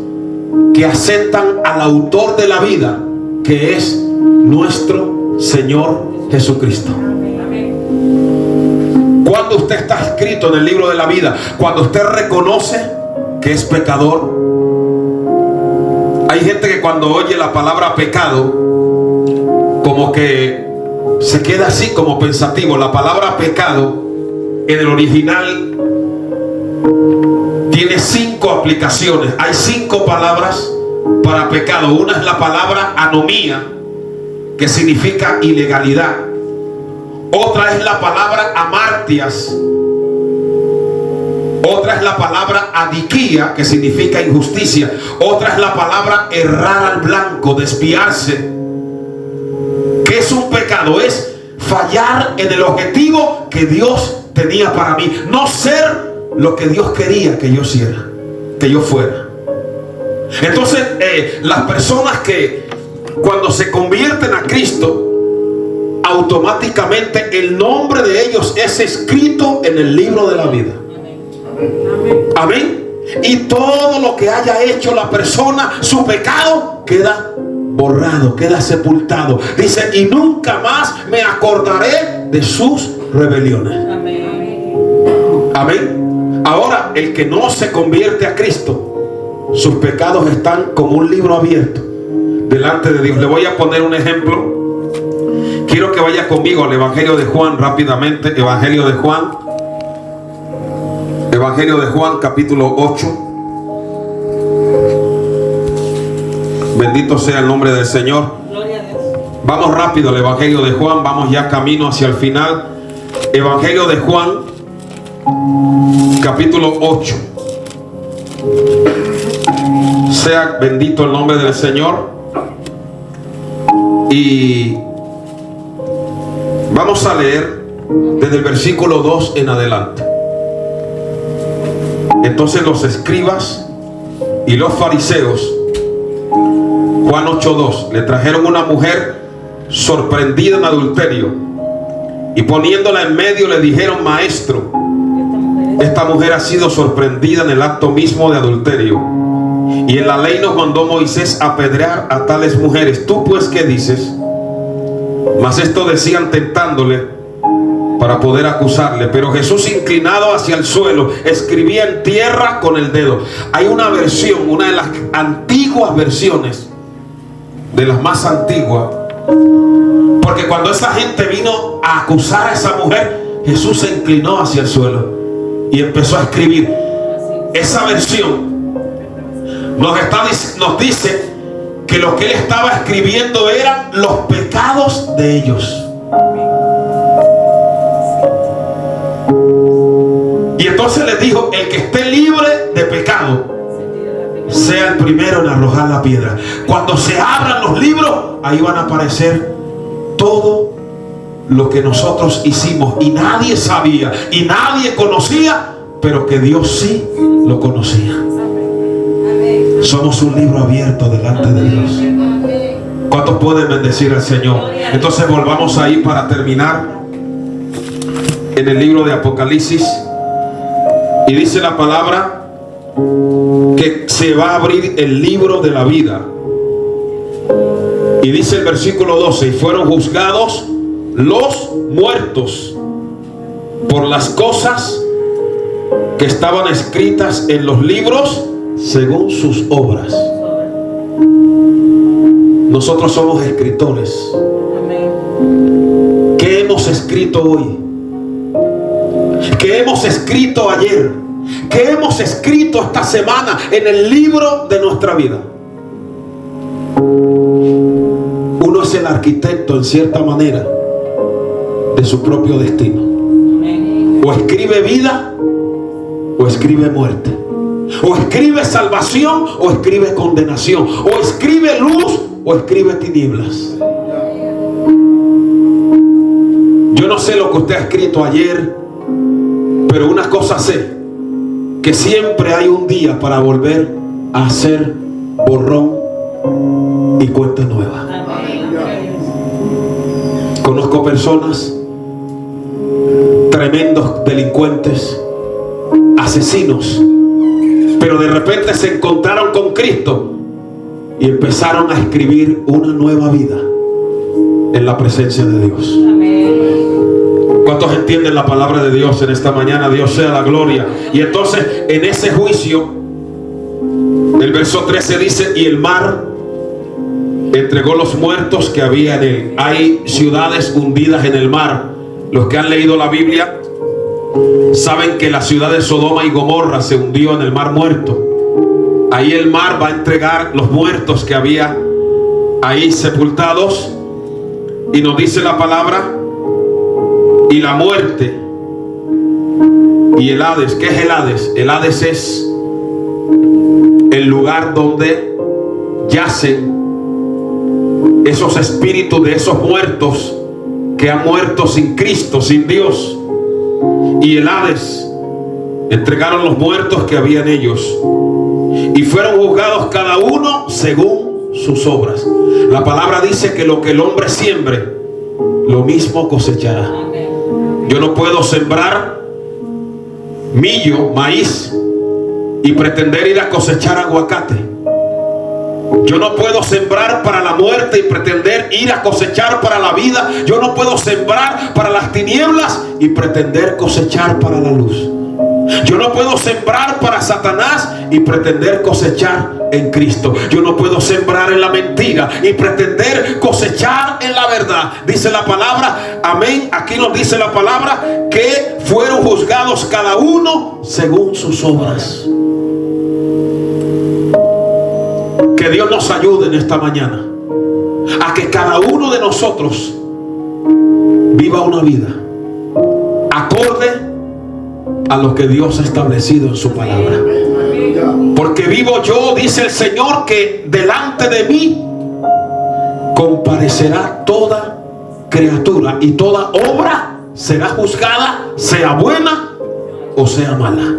que aceptan al autor de la vida, que es nuestro Señor Jesucristo. Cuando usted está escrito en el libro de la vida, cuando usted reconoce que es pecador. Hay gente que cuando oye la palabra pecado, como que se queda así como pensativo. La palabra pecado en el original tiene 5 aplicaciones. Hay 5 palabras para pecado. Una es la palabra anomía, que significa ilegalidad. Otra es la palabra amartias. Otra es la palabra adiquía, que significa injusticia. Otra es la palabra errar al blanco, desviarse. ¿Qué es un pecado? Es fallar en el objetivo que Dios tenía para mí. No ser lo que Dios quería que yo hiciera, que yo fuera. Entonces, las personas que cuando se convierten a Cristo, automáticamente el nombre de ellos es escrito en el libro de la vida. Amén. Y todo lo que haya hecho la persona, su pecado, queda borrado, queda sepultado. Dice, y nunca más me acordaré de sus rebeliones. Amén. Ahora, el que no se convierte a Cristo, sus pecados están como un libro abierto delante de Dios. Le voy a poner un ejemplo. Quiero que vaya conmigo al Evangelio de Juan rápidamente. Evangelio de Juan. Evangelio de Juan, capítulo 8. Bendito sea el nombre del Señor. Gloria a Dios. Vamos rápido al Evangelio de Juan. Vamos ya camino hacia el final. Evangelio de Juan, capítulo 8. Sea bendito el nombre del Señor. Y vamos a leer desde el versículo 2 en adelante. Entonces los escribas y los fariseos, Juan 8:2, le trajeron una mujer sorprendida en adulterio, y poniéndola en medio le dijeron: Maestro, esta mujer ha sido sorprendida en el acto mismo de adulterio, y en la ley nos mandó Moisés apedrear a tales mujeres. ¿Tú pues qué dices? Mas esto decían tentándole para poder acusarle. Pero Jesús, inclinado hacia el suelo, escribía en tierra con el dedo. Hay una versión, una de las antiguas versiones, de las más antiguas, porque cuando esa gente vino a acusar a esa mujer, Jesús se inclinó hacia el suelo y empezó a escribir. Esa versión nos dice que lo que él estaba escribiendo eran los pecados de ellos. Y entonces les dijo: el que esté libre de pecado, sea el primero en arrojar la piedra. Cuando se abran los libros, ahí van a aparecer todo lo que nosotros hicimos y nadie sabía y nadie conocía, pero que Dios sí lo conocía. Somos un libro abierto delante de Dios. ¿Cuántos pueden bendecir al Señor? Entonces volvamos ahí para terminar en el libro de Apocalipsis. Y dice la palabra que se va a abrir el libro de la vida. Y dice el versículo 12: y fueron juzgados los muertos por las cosas que estaban escritas en los libros según sus obras. Nosotros somos escritores. ¿Qué hemos escrito hoy? ¿Qué hemos escrito ayer? ¿Qué hemos escrito esta semana en el libro de nuestra vida? Uno es el arquitecto, en cierta manera, de su propio destino. O escribe vida o escribe muerte. O escribe salvación o escribe condenación. O escribe luz o escribe tinieblas. Yo no sé lo que usted ha escrito ayer, pero una cosa sé: que siempre hay un día para volver a hacer borrón y cuenta nueva. Conozco personas, tremendos delincuentes, asesinos, pero de repente se encontraron con Cristo y empezaron a escribir una nueva vida en la presencia de Dios. ¿Cuántos entienden la palabra de Dios en esta mañana? Dios sea la gloria. Y entonces en ese juicio, el verso 13 dice: y el mar entregó los muertos que había en él. Hay ciudades hundidas en el mar. Los que han leído la Biblia Saben que la ciudad de Sodoma y Gomorra se hundió en el mar muerto. Ahí el mar va a entregar los muertos que había ahí sepultados. Y nos dice la palabra, y la muerte y el Hades. ¿Qué es el Hades? El Hades es el lugar donde yacen esos espíritus de esos muertos que han muerto sin Cristo, sin Dios. Y el Hades entregaron los muertos que había en ellos y fueron juzgados cada uno según sus obras. La palabra dice que lo que el hombre siembre, lo mismo cosechará. Yo no puedo sembrar millo, maíz, y pretender ir a cosechar aguacate. Yo no puedo sembrar para la muerte y pretender ir a cosechar para la vida. Yo no puedo sembrar para las tinieblas y pretender cosechar para la luz. Yo no puedo sembrar para Satanás y pretender cosechar en Cristo. Yo no puedo sembrar en la mentira y pretender cosechar en la verdad. Dice la palabra, amén. Aquí nos dice la palabra que fueron juzgados cada uno según sus obras. Que Dios nos ayude en esta mañana a que cada uno de nosotros viva una vida acorde a lo que Dios ha establecido en su palabra. Porque vivo yo, dice el Señor, que delante de mí comparecerá toda criatura y toda obra será juzgada, sea buena o sea mala.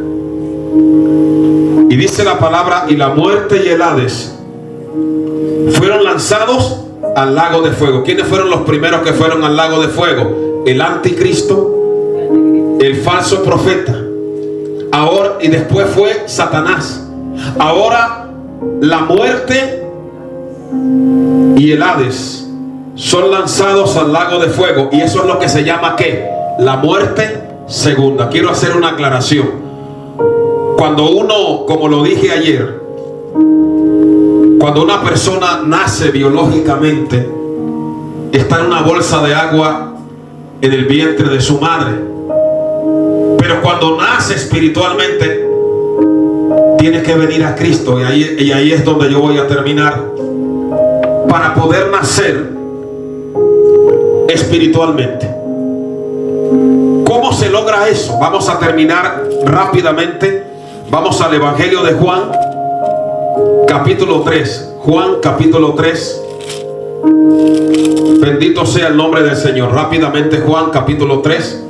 Y dice la palabra, y la muerte y el Hades fueron lanzados al lago de fuego. ¿Quiénes fueron los primeros que fueron al lago de fuego? El anticristo, el falso profeta, ahora, y después fue Satanás. Ahora la muerte y el Hades son lanzados al lago de fuego. Y eso es lo que se llama ¿qué? La muerte segunda. Quiero hacer una aclaración. Cuando uno, como lo dije ayer, cuando una persona nace biológicamente, está en una bolsa de agua en el vientre de su madre. Pero cuando nace espiritualmente, tiene que venir a Cristo. Y ahí es donde yo voy a terminar. Para poder nacer espiritualmente. ¿Cómo se logra eso? Vamos a terminar rápidamente. Vamos al Evangelio de Juan, capítulo 3. Juan, capítulo 3. Bendito sea el nombre del Señor. Rápidamente, Juan, capítulo 3.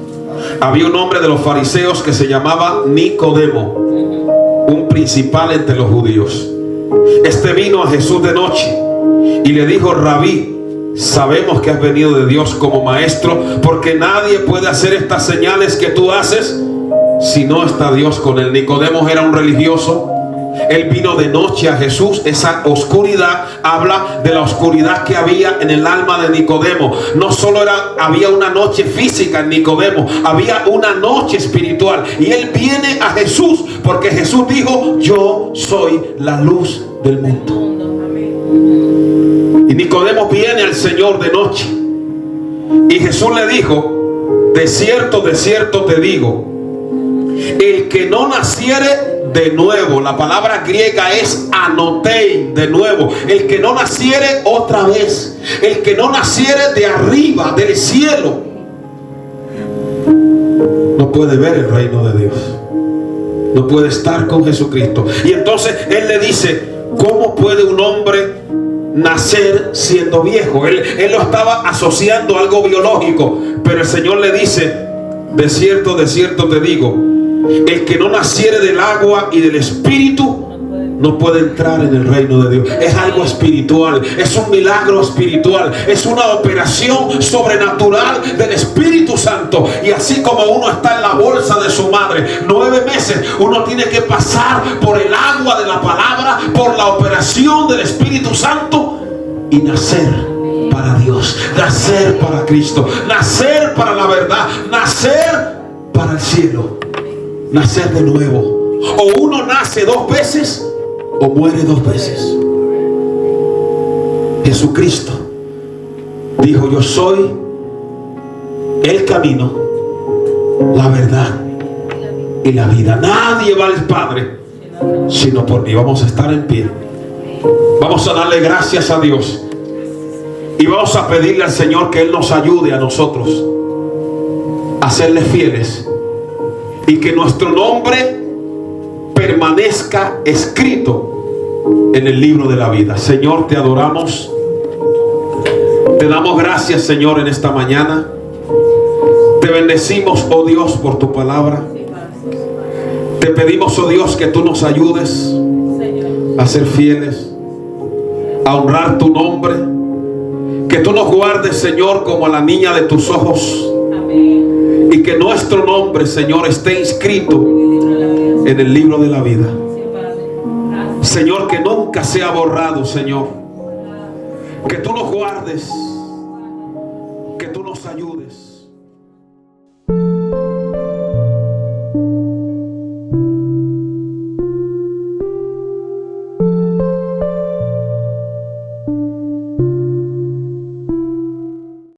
Había un hombre de los fariseos que se llamaba Nicodemo, un principal entre los judíos. Este vino a Jesús de noche y le dijo: Rabí, sabemos que has venido de Dios como maestro, porque nadie puede hacer estas señales que tú haces si no está Dios con él. Nicodemo era un religioso. Él vino de noche a Jesús. Esa oscuridad habla de la oscuridad que había en el alma de Nicodemo. No solo había una noche física en Nicodemo, había una noche espiritual. Y él viene a Jesús porque Jesús dijo: yo soy la luz del mundo. Y Nicodemo viene al Señor de noche. Y Jesús le dijo: de cierto te digo, el que no naciere de nuevo, la palabra griega es anotein, de nuevo, el que no naciere otra vez, el que no naciere de arriba, del cielo, no puede ver el reino de Dios, no puede estar con Jesucristo. Y entonces él le dice: ¿cómo puede un hombre nacer siendo viejo? Él lo estaba asociando a algo biológico, pero el Señor le dice: de cierto te digo, el que no naciere del agua y del espíritu no puede entrar en el reino de Dios. Es algo espiritual, es un milagro espiritual, es una operación sobrenatural del Espíritu Santo. Y así como uno está en la bolsa de su madre 9 meses, uno tiene que pasar por el agua de la palabra, por la operación del Espíritu Santo y nacer para Dios, nacer para Cristo, nacer para la verdad, nacer para el cielo, nacer de nuevo. O uno nace 2 veces o muere 2 veces. Jesucristo dijo: yo soy el camino, la verdad y la vida. Nadie va al Padre sino por mí. Vamos a estar en pie. Vamos a darle gracias a Dios. Y vamos a pedirle al Señor que Él nos ayude a nosotros a serle fieles. Y que nuestro nombre permanezca escrito en el libro de la vida. Señor, te adoramos. Te damos gracias, Señor, en esta mañana. Te bendecimos, oh Dios, por tu palabra. Te pedimos, oh Dios, que tú nos ayudes a ser fieles, a honrar tu nombre. Que tú nos guardes, Señor, como a la niña de tus ojos. Amén. Y que nuestro nombre, Señor, esté inscrito en el libro de la vida. Señor, que nunca sea borrado, Señor. Que tú nos guardes, que tú nos ayudes.